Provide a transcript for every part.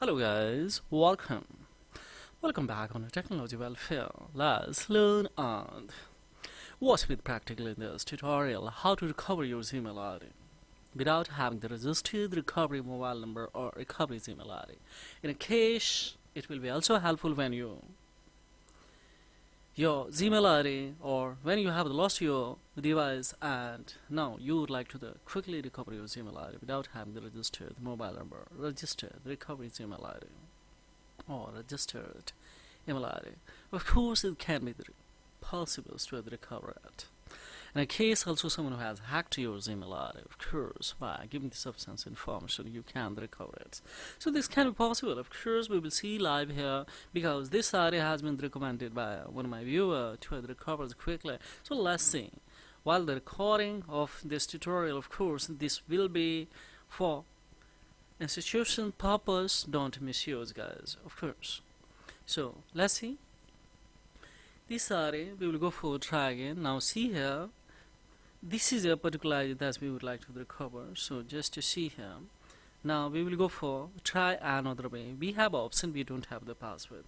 Hello guys, welcome back on Technology Welfare. Let's learn and watch with practical in this tutorial how to recover your Gmail ID without having the registered recovery mobile number or recovery Gmail ID. In a case, it will be also helpful when your Gmail ID or when you have lost your device and now you would like to quickly recover your Gmail ID without having the registered mobile number, registered recovery Gmail ID or registered email ID. Of course, it can be possible to recover it. In a case also someone who has hacked your email ID, of course, by giving the substance information, you can recover it. So this can be possible. Of course, we will see live here because this ID has been recommended by one of my viewers to recover it quickly. So let's see. While the recording of this tutorial, of course, this will be for institution purpose. Don't misuse, guys, of course. So let's see. This array we will go for try again. Now see here, this is a particular ID that we would like to recover. So just to see here, now we will go for try another way. We have option, we don't have the password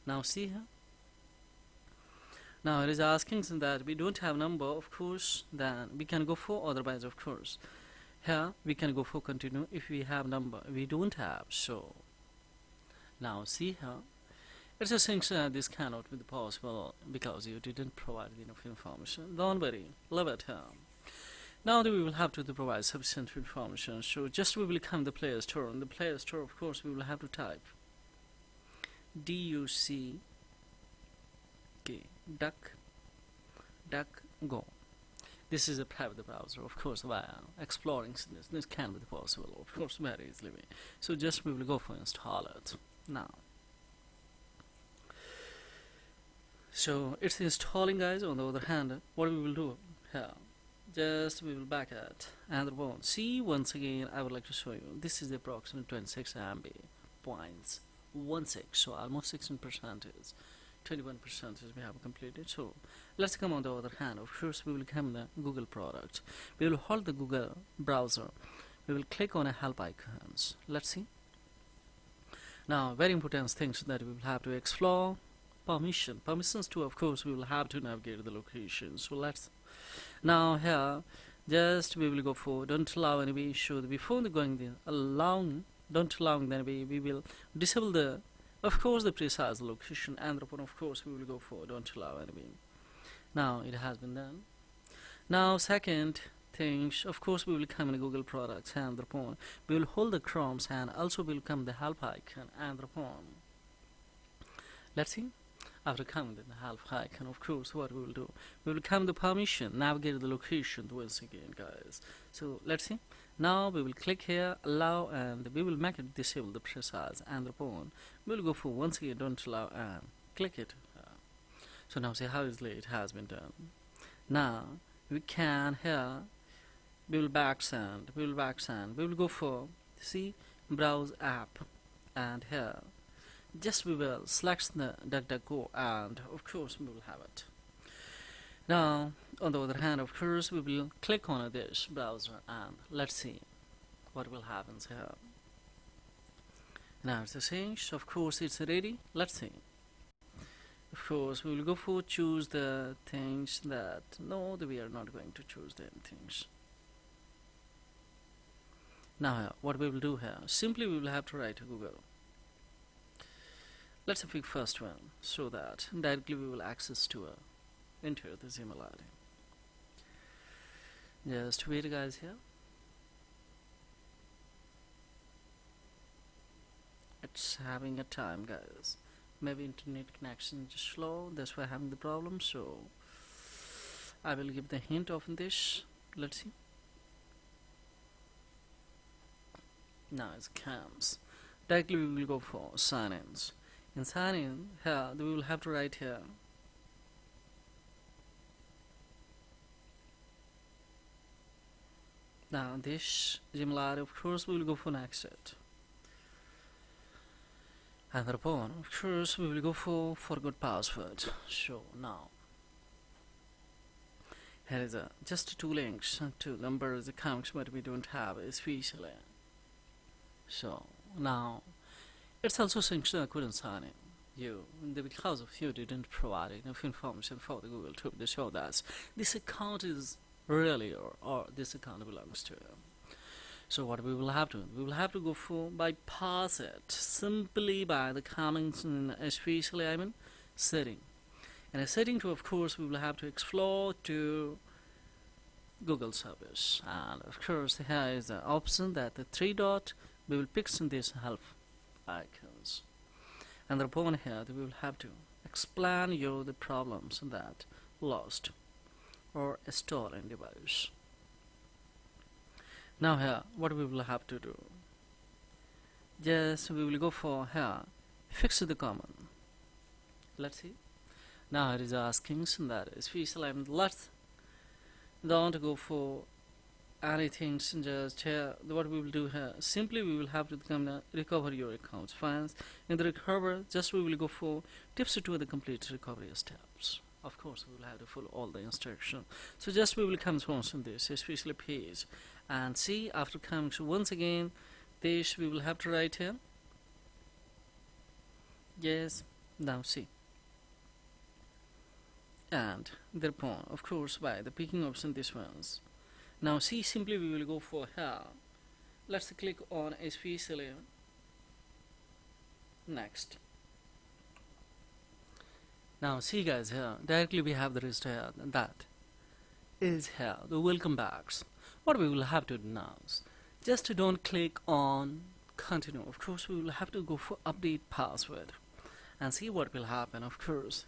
now see here. Now it is asking that we don't have number, of course, then we can go for otherwise, of course. Here we can go for continue if we have number, we don't have. So now see here, it's a thing this cannot be possible because you didn't provide enough information. Don't worry, leave it here. Now we will have to provide sufficient information. So just we will come the Play Store. In the Play Store, of course, we will have to type DUC duck go. This is a private browser, of course, via exploring this can be possible, of course, very easily. So just we will go for install it now. So it's installing, guys. On the other hand, what we will do here, just we will back at and won't see once again. I would like to show you this is the approximate 26 MB points 16, so almost 16% is 21% we have completed. So let's come on the other hand. Of course, we will come the Google product. We will hold the Google browser. We will click on a help icons. Let's see. Now, very important things that we will have to explore. Permissions too, of course, we will have to navigate the location. So let's now here just we will go for don't allow any issue before the going the allowing don't allow then we will disable the of course the precise location, and upon of course we will go for don't allow any. Now it has been done. Now second things, of course, we will come in Google products and upon we will hold the chromes and also will come the help icon and upon. Let's see. After coming to the help icon, of course, what we will do, we will come the permission, navigate the location once again, guys. So let's see. Now we will click here, allow, and we will make it disable the precise and upon. We will go for once again don't allow and click it. So now see how easily it has been done. Now we can here we will backsend, we will go for see browse app, and here just we will select the DuckDuckGo and of course we will have it. Now on the other hand, of course, we will click on this browser and let's see what will happen here. Now it's the same, so of course it's ready. Let's see. Of course we will go for choose the things that no, we are not going to choose the things. Now what we will do here, simply we will have to write to Google. Let's pick first one so that directly we will access to enter the Gmail ID. Just wait, guys, here. It's having a time, guys. Maybe internet connection is slow, that's why I'm having the problem. So I will give the hint of this. Let's see. Now it comes. Directly we will go for sign-ins. In sign in here we will have to write here now this Gmail ID, of course we will go for next it, and upon of course we will go for forgot password. So now here is just two links, two numbers accounts, but we don't have especially. So now It's also since I couldn't sign in. Because of you didn't provide enough information for the Google to show that this account is really or this account belongs to you. So what we will have to do, we will have to go for bypass it simply by the comments in especially setting. And a setting to, of course, we will have to explore to Google service, and of course here is the option that the three dot we will pick in this help icons, and upon here we will have to explain you the problems that lost or stolen device. Now here what we will have to do, just we will go for here fix the common. Let's see. Now it is asking that especially let's don't go for anything, just here what we will do here, simply we will have to come recover your accounts files. In the recover, just we will go for tips to the complete recovery steps. Of course we will have to follow all the instructions. So just we will come to this especially page and see, after coming to once again this we will have to write here. Yes, now see, and thereupon of course by the picking option this ones. Now see, simply we will go for here, let's click on especially next. Now see guys, here directly we have the list here, that is here the welcome backs. What we will have to do now is just don't click on continue. Of course we will have to go for update password and see what will happen. Of course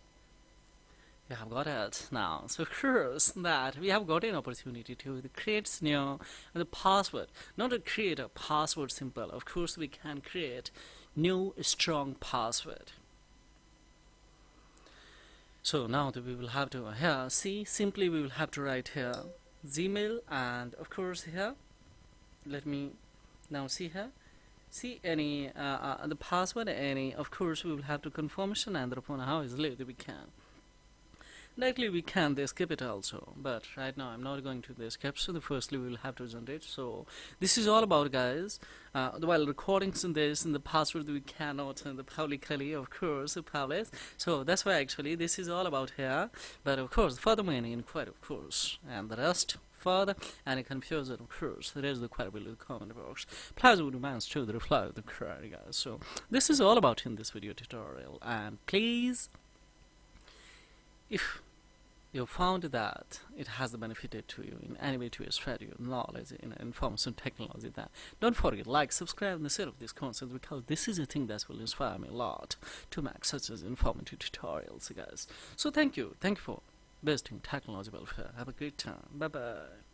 we have got it now. So of course that we have got an opportunity to create new the password, not to create a password simple. Of course we can create new strong password. So now that we will have to here see, simply we will have to write here Gmail, and of course here let me now see here, see any the password, any, of course we will have to confirmation, and upon how easily we can. Likely we can skip it also, but right now I'm not going to the skip. So the firstly we will have to generate. So this is all about guys, while recordings in this, in the password we cannot in the publicly of course publish. So that's why actually this is all about here. But of course further many inquiry of course, and the rest further any confusion of course there is the query below the comment box. Pleasure would remains to the reply of the query guys. So this is all about in this video tutorial, and please, if you found that it has benefited to you in any way to spread your knowledge in information technology, then don't forget like, subscribe, and share of this content, because this is a thing that will inspire me a lot to make such as informative tutorials guys. So thank you for visiting Technology Welfare. Have a great time. Bye bye.